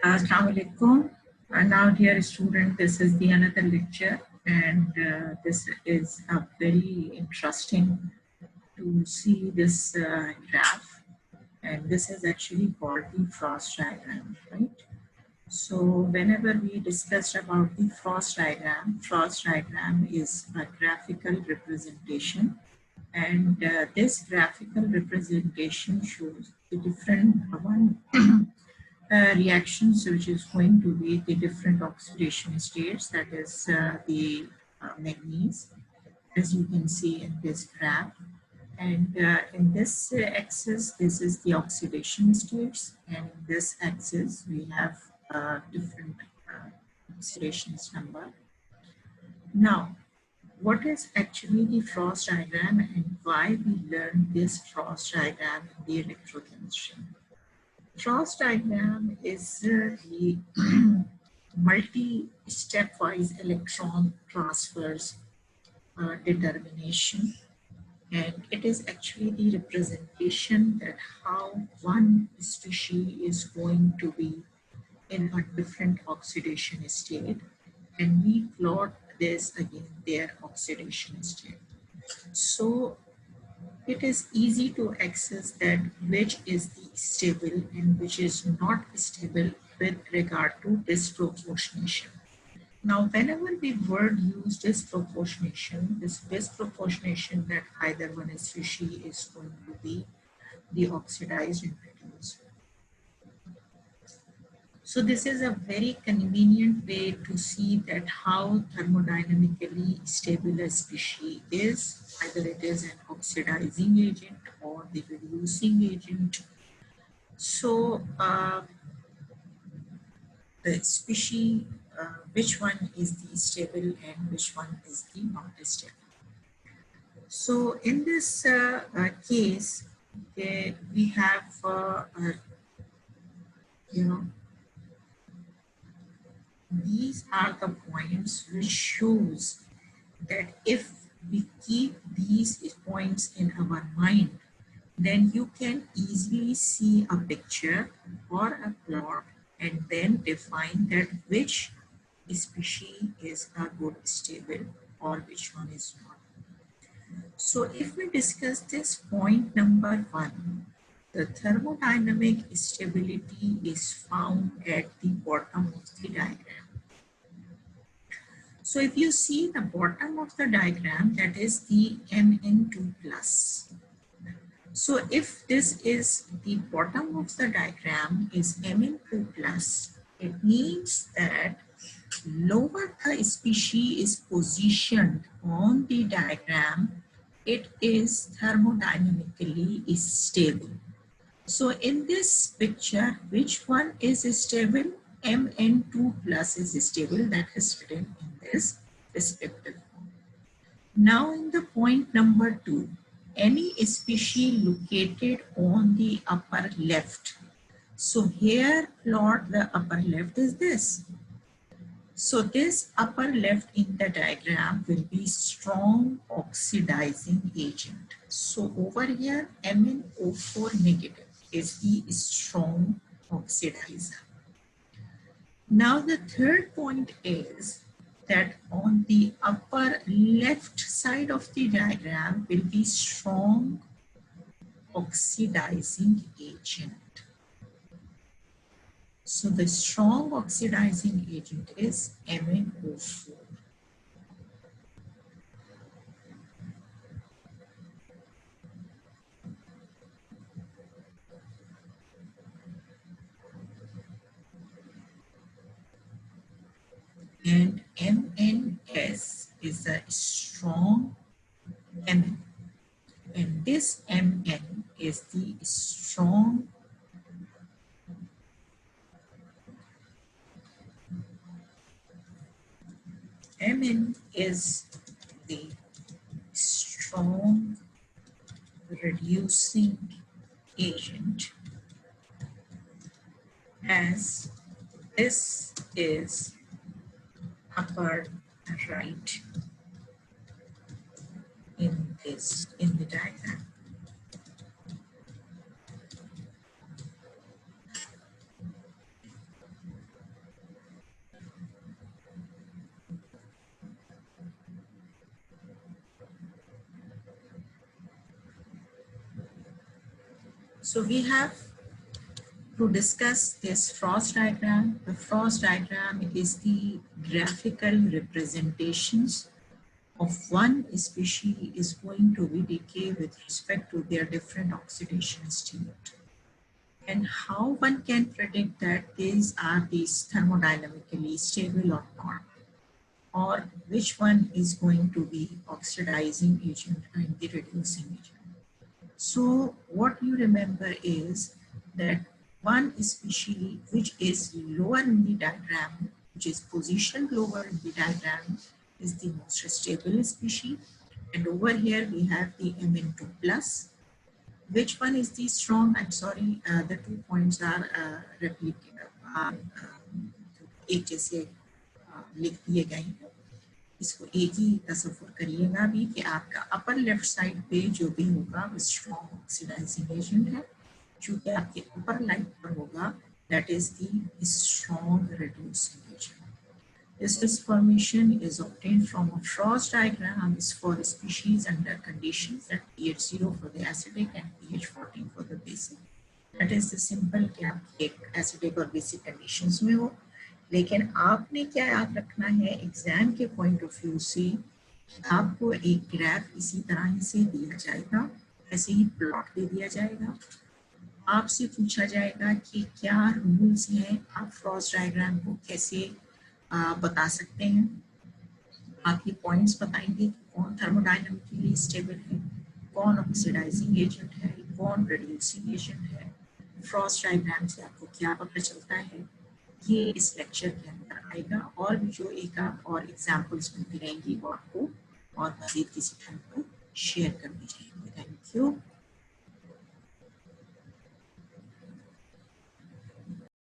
Assalamu alaikum. Now, dear student, this is the another lecture, and this is a very interesting to see this graph, and this is actually called the Frost diagram, right? So, whenever we discussed about the Frost diagram is a graphical representation, and this graphical representation shows the different reactions, which is going to be the different oxidation states, that is the manganese, as you can see in this graph. And in this axis, this is the oxidation states, and in this axis, we have different oxidations number. Now, what is actually the Frost diagram and why we learn this Frost diagram in the electrochemistry? Frost diagram is the multi-stepwise electron transfers determination, and it is actually the representation that how one species is going to be in a different oxidation state, and we plot this again their oxidation state. So it is easy to access that which is the stable and which is not stable with regard to disproportionation. Now, whenever the word used disproportionation, this disproportionation that either one species is going to be the oxidized and reduced. So this is a very convenient way to see that how thermodynamically stable a species is, either it is an oxidizing agent or the reducing agent. So the species, which one is the stable and which one is the not stable. So in this case, we have, these are the points which shows that if we keep these points in our mind, then you can easily see a picture or a plot and then define that which species is a good stable or which one is not. So if we discuss this point number 1, the thermodynamic stability is found at the bottom of the diagram. So if you see the bottom of the diagram, that is the Mn2 plus. So if this is the bottom of the diagram is Mn2 plus, it means that lower the species is positioned on the diagram, it is thermodynamically stable. So in this picture, which one is stable? Mn2 plus is stable, that is written in this respective form. Now in the point number 2, any species located on the upper left. So here plot the upper left is this. So this upper left in the diagram will be strong oxidizing agent. So over here MnO4 negative is the strong oxidizer. Now the third point is that on the upper left side of the diagram will be strong oxidizing agent. So the strong oxidizing agent is MnO4. And MnS is a strong Mn. And this Mn is the strong Mn is the strong reducing agent, as this is upper right in the diagram. So we have to discuss this frost diagram. The frost diagram is the graphical representations of one species is going to be decay with respect to their different oxidation state. And how one can predict that these thermodynamically stable or not, or which one is going to be oxidizing agent and the reducing agent. So what you remember is that one species which is lower in the diagram, which is positioned lower in the diagram, is the most stable species. And over here we have the Mn2 plus. Which one is the strong? I'm sorry, the 2 points are replicated. एक जैसे लिख दिए गए हैं, इसको एक ही तसव्वुर करिएगा भी कि आपका अपर लेफ्ट साइड पे जो भी होगा वो स्ट्रॉन्ग ऑक्सीडाइजिंग एजेंट है, चूंकि आपके ऊपर लाइन पर होगा that is the strong reducing agent. This formation is obtained from a Frost diagram is for species under conditions at pH 0 for the acidic and pH 14 for the basic. That is the simple कि आप एक acidic और basic conditions में हो. लेकिन आपने क्या याद रखना है एग्जाम के पॉइंट ऑफ व्यू से, आपको एक ग्राफ इसी तरह से दिया जाएगा, ऐसे ही प्लॉट दे दिया जाएगा, आपसे पूछा जाएगा कि क्या रूल्स हैं, आप फ्रॉस्ट डायग्राम को कैसे बता सकते हैं. आप ये पॉइंट्स बताएंगे कि कौन थर्मोडायनामिकली स्टेबल है, कौन ऑक्सीडाइजिंग एजेंट है, कौन रिड्यूसिंग एजेंट है. फ्रॉस्ट डायग्राम से आपको क्या पता चलता है, ये इस लेक्चर के अंदर आएगा. और भी जो एक आप और एग्जाम्पल्स मिलती रहेंगी वो आपको और मज़ीद किसी टाइम पर शेयर कर दी जाएंगे. Thank you.